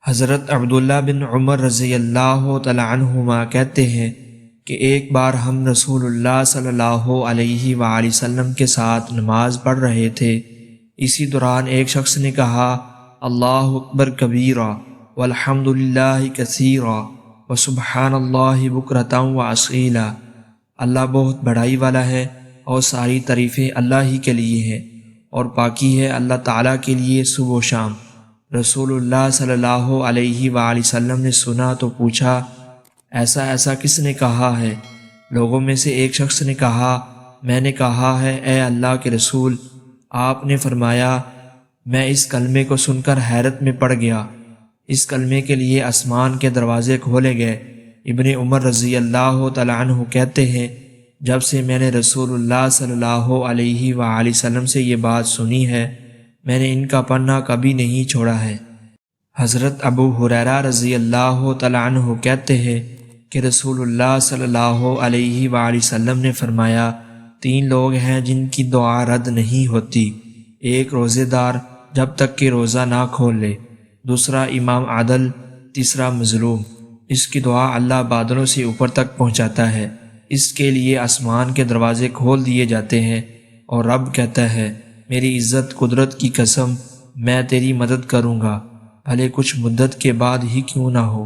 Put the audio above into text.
حضرت عبداللہ بن عمر رضی اللہ تعالی عنہما کہتے ہیں کہ ایک بار ہم رسول اللہ صلی اللہ علیہ وآلہ وسلم کے ساتھ نماز پڑھ رہے تھے۔ اسی دوران ایک شخص نے کہا اللہ اکبر کبیرا والحمد للہ کثیرا وسبحان اللہ بکرۃ واصیلا۔ اللہ بہت بڑائی والا ہے اور ساری تعریفیں اللہ ہی کے لیے ہیں اور پاکی ہے اللہ تعالیٰ کے لیے صبح و شام۔ رسول اللہ صلی اللہ علیہ وآلہ وسلم نے سنا تو پوچھا ایسا ایسا کس نے کہا ہے؟ لوگوں میں سے ایک شخص نے کہا میں نے کہا ہے اے اللہ کے رسول۔ آپ نے فرمایا میں اس کلمے کو سن کر حیرت میں پڑ گیا۔ اس کلمے کے لیے آسمان کے دروازے کھولے گئے۔ ابن عمر رضی اللہ تعالی عنہ کہتے ہیں جب سے میں نے رسول اللہ صلی اللہ علیہ وآلہ وسلم سے یہ بات سنی ہے میں نے ان کا پڑھنا کبھی نہیں چھوڑا ہے۔ حضرت ابو ہریرہ رضی اللہ تعالی عنہ کہتے ہیں کہ رسول اللہ صلی اللہ علیہ وآلہ وسلم نے فرمایا 3 لوگ ہیں جن کی دعا رد نہیں ہوتی، ایک روزے دار جب تک کہ روزہ نہ کھول لے، دوسرا امام عادل، تیسرا مظلوم۔ اس کی دعا اللہ بادلوں سے اوپر تک پہنچاتا ہے، اس کے لیے آسمان کے دروازے کھول دیے جاتے ہیں اور رب کہتا ہے میری عزت قدرت کی قسم میں تیری مدد کروں گا بھلے کچھ مدت کے بعد ہی کیوں نہ ہو۔